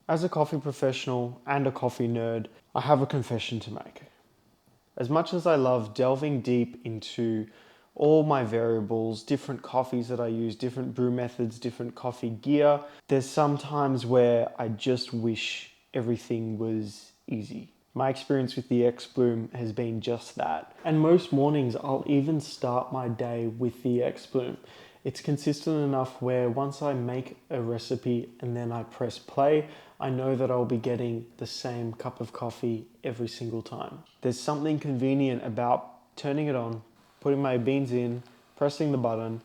As a coffee professional and a coffee nerd, I have a confession to make. As much as I love delving deep into all my variables, different coffees that I use, different brew methods, different coffee gear, there's some times where I just wish everything was easy. My experience with the XBloom has been just that. And most mornings I'll even start my day with the XBloom. It's consistent enough where once I make a recipe and then I press play, I know that I'll be getting the same cup of coffee every single time. There's something convenient about turning it on, putting my beans in, pressing the button,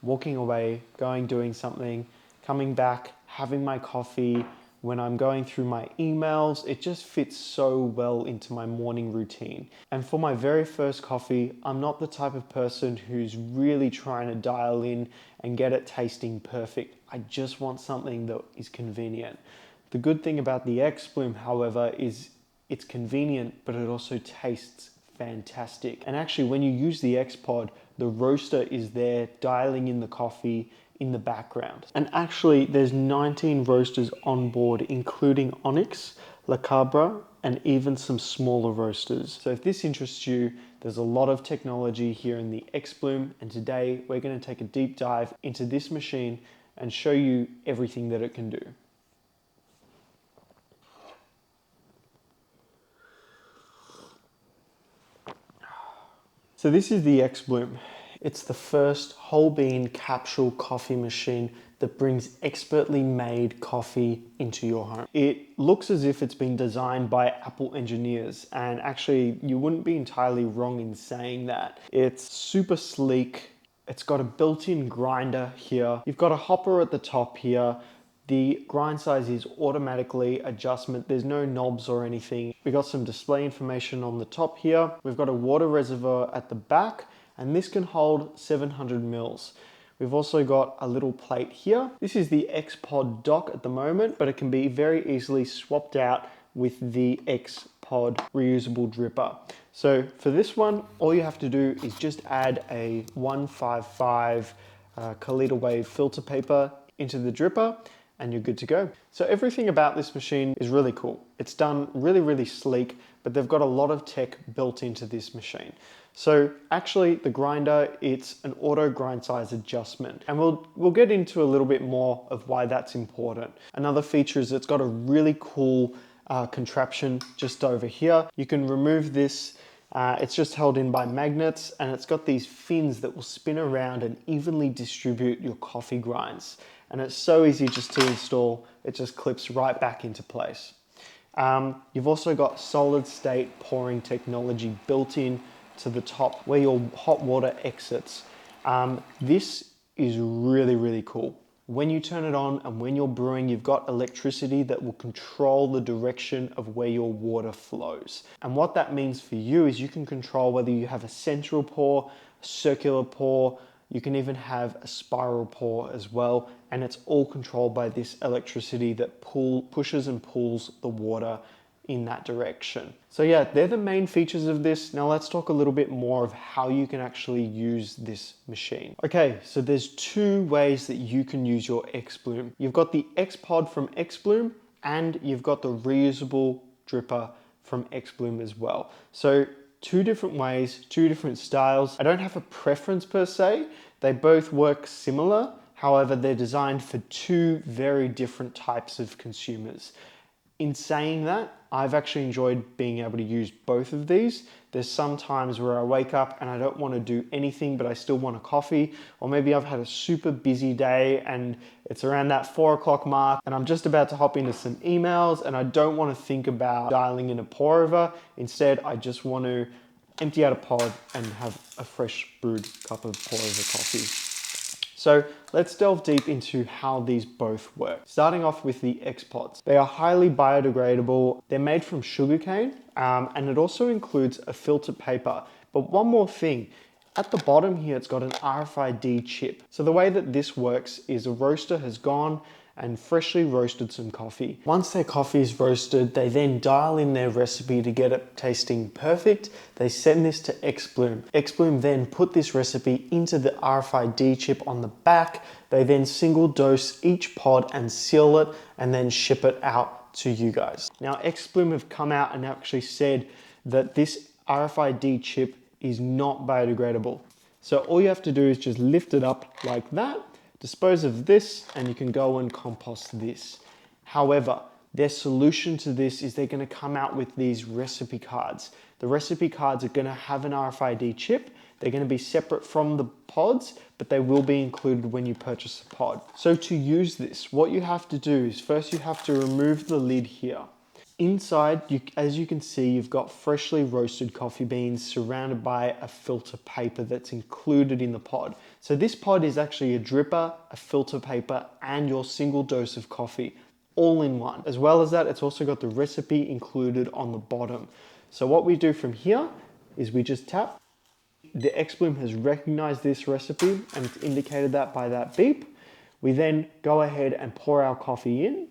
walking away, doing something, coming back, having my coffee. When I'm going through my emails, it just fits so well into my morning routine. And for my very first coffee, I'm not the type of person who's really trying to dial in and get it tasting perfect. I just want something that is convenient. The good thing about the XBloom, however, is it's convenient, but it also tastes fantastic. And actually, when you use the Xpod, the roaster is there dialing in the coffee in the background. And actually, there's 19 roasters on board, including Onyx, La Cabra, and even some smaller roasters. So if this interests you, there's a lot of technology here in the XBloom, and today we're going to take a deep dive into this machine and show you everything that it can do. So this is the XBloom. It's the first whole bean capsule coffee machine that brings expertly made coffee into your home. It looks as if it's been designed by Apple engineers, and actually you wouldn't be entirely wrong in saying that. It's super sleek. It's got a built-in grinder here. You've got a hopper at the top here. The grind size is automatically adjustment. There's no knobs or anything. We've got some display information on the top here. We've got a water reservoir at the back, and this can hold 700 mils. We've also got a little plate here. This is the Xpod dock at the moment, but it can be very easily swapped out with the Xpod reusable dripper. So for this one, all you have to do is just add a 155 Kalita Wave filter paper into the dripper, and you're good to go. So everything about this machine is really cool. It's done really sleek, but they've got a lot of tech built into this machine. So actually the grinder, it's an auto grind size adjustment, and we'll get into a little bit more of why that's important. Another feature is it's got a really cool contraption just over here. You can remove this. It's just held in by magnets, and it's got these fins that will spin around and evenly distribute your coffee grinds. And it's so easy just to install. It just clips right back into place. You've also got solid state pouring technology built in to the top where your hot water exits. This is really cool. When you turn it on and when you're brewing, you've got electricity that will control the direction of where your water flows. And what that means for you is you can control whether you have a central pour, a circular pour, you can even have a spiral pour as well, and it's all controlled by this electricity that pushes and pulls the water in that direction. So yeah, they're the main features of this. Now let's talk a little bit more of how you can actually use this machine. Okay, so there's two ways that you can use your XBloom. You've got the Xpod from XBloom, and you've got the reusable dripper from XBloom as well. So two different ways, two different styles. I don't have a preference per se. They both work similar. However, they're designed for two very different types of consumers. In saying that, I've actually enjoyed being able to use both of these. There's some times where I wake up and I don't want to do anything, but I still want a coffee. Or maybe I've had a super busy day and it's around that 4 o'clock mark and I'm just about to hop into some emails and I don't want to think about dialing in a pour over. Instead, I just want to empty out a pod and have a fresh brewed cup of pour over coffee. So let's delve deep into how these both work. Starting off with the Xpods. They are highly biodegradable. They're made from sugarcane, and it also includes a filter paper. But one more thing, at the bottom here, it's got an RFID chip. So the way that this works is a roaster has gone and freshly roasted some coffee. Once their coffee is roasted, they then dial in their recipe to get it tasting perfect. They send this to XBloom. XBloom then put this recipe into the RFID chip on the back. They then single dose each pod and seal it and then ship it out to you guys. Now, XBloom have come out and actually said that this RFID chip is not biodegradable. So all you have to do is just lift it up like that, dispose of this, and you can go and compost this. However, their solution to this is they're going to come out with these recipe cards. The recipe cards are going to have an RFID chip. They're going to be separate from the pods, but they will be included when you purchase a pod. So to use this, what you have to do is first you have to remove the lid here. Inside, as you can see, you've got freshly roasted coffee beans surrounded by a filter paper that's included in the pod. So this pod is actually a dripper, a filter paper, and your single dose of coffee all in one. As well as that, it's also got the recipe included on the bottom. So what we do from here is we just tap. The XBloom has recognized this recipe and it's indicated that by that beep. We then go ahead and pour our coffee in.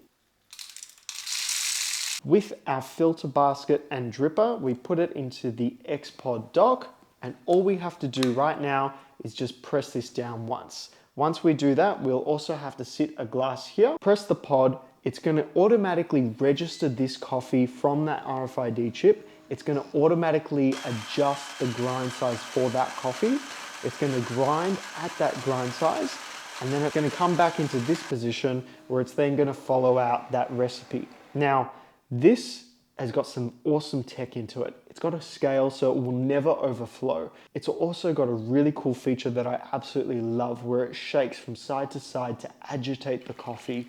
With our filter basket and dripper, we put it into the Xpod dock, and all we have to do right now is just press this down once. Once we do that, we'll also have to sit a glass here, press the pod. It's going to automatically register this coffee from that RFID chip. It's going to automatically adjust the grind size for that coffee. It's going to grind at that grind size, and then it's going to come back into this position where it's then going to follow out that recipe. Now, this has got some awesome tech into it. It's got a scale so it will never overflow. It's also got a really cool feature that I absolutely love where it shakes from side to side to agitate the coffee.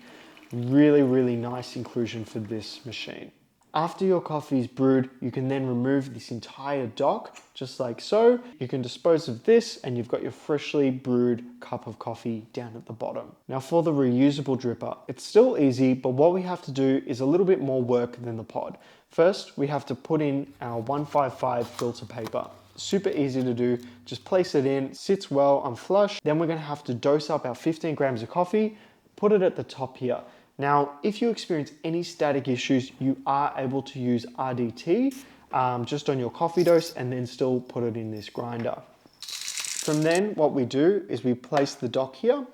Really, really nice inclusion for this machine. After your coffee is brewed, you can then remove this entire dock, just like so. You can dispose of this and you've got your freshly brewed cup of coffee down at the bottom. Now for the reusable dripper, it's still easy, but what we have to do is a little bit more work than the pod. First, we have to put in our 155 filter paper. Super easy to do, just place it in, sits well on flush. Then we're gonna have to dose up our 15 grams of coffee, put it at the top here. Now, if you experience any static issues, you are able to use RDT just on your coffee dose and then still put it in this grinder. From then, what we do is we place the dock here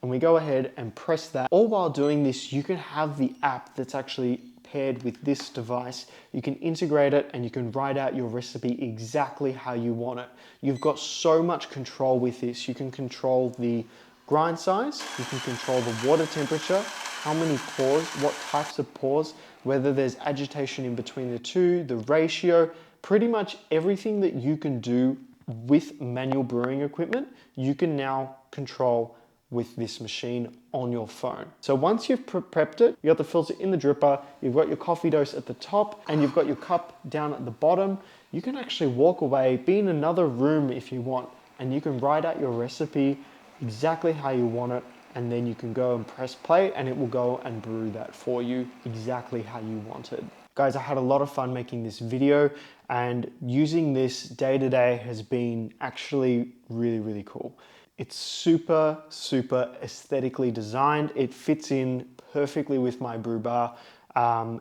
and we go ahead and press that. All while doing this, you can have the app that's actually paired with this device. You can integrate it and you can write out your recipe exactly how you want it. You've got so much control with this. You can control the grind size, you can control the water temperature, how many pours, what types of pours, whether there's agitation in between the two, the ratio, pretty much everything that you can do with manual brewing equipment, you can now control with this machine on your phone. So once you've prepped it, you got the filter in the dripper, you've got your coffee dose at the top, and you've got your cup down at the bottom, you can actually walk away, be in another room if you want, and you can write out your recipe exactly how you want it, and then you can go and press play and it will go and brew that for you exactly how you wanted. Guys, I had a lot of fun making this video, and using this day to day has been actually really, really cool. It's super, super aesthetically designed. It fits in perfectly with my brew bar.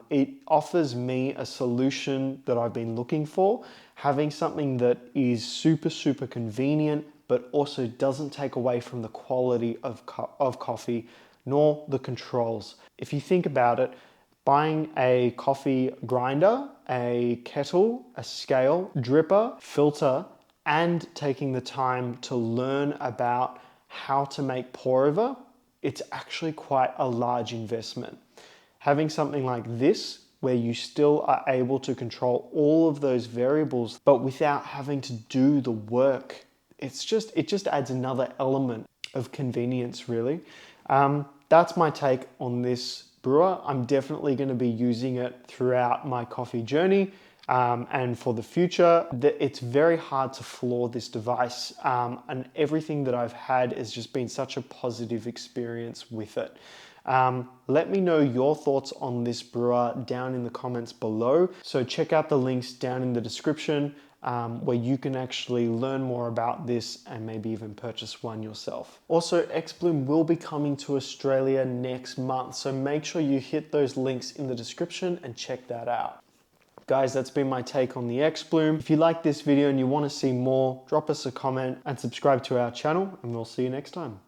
It offers me a solution that I've been looking for, having something that is super, super convenient, but also doesn't take away from the quality of coffee, nor the controls. If you think about it, buying a coffee grinder, a kettle, a scale, dripper, filter, and taking the time to learn about how to make pour over, it's actually quite a large investment. Having something like this, where you still are able to control all of those variables, but without having to do the work, it just adds another element of convenience, really. That's my take on this brewer. I'm definitely going to be using it throughout my coffee journey. And for the future, it's very hard to flaw this device, and everything that I've had has just been such a positive experience with it. Let me know your thoughts on this brewer down in the comments below. So check out the links down in the description where you can actually learn more about this and maybe even purchase one yourself. Also, XBloom will be coming to Australia next month, so make sure you hit those links in the description and check that out. Guys, that's been my take on the XBloom. If you like this video and you want to see more, drop us a comment and subscribe to our channel, and we'll see you next time.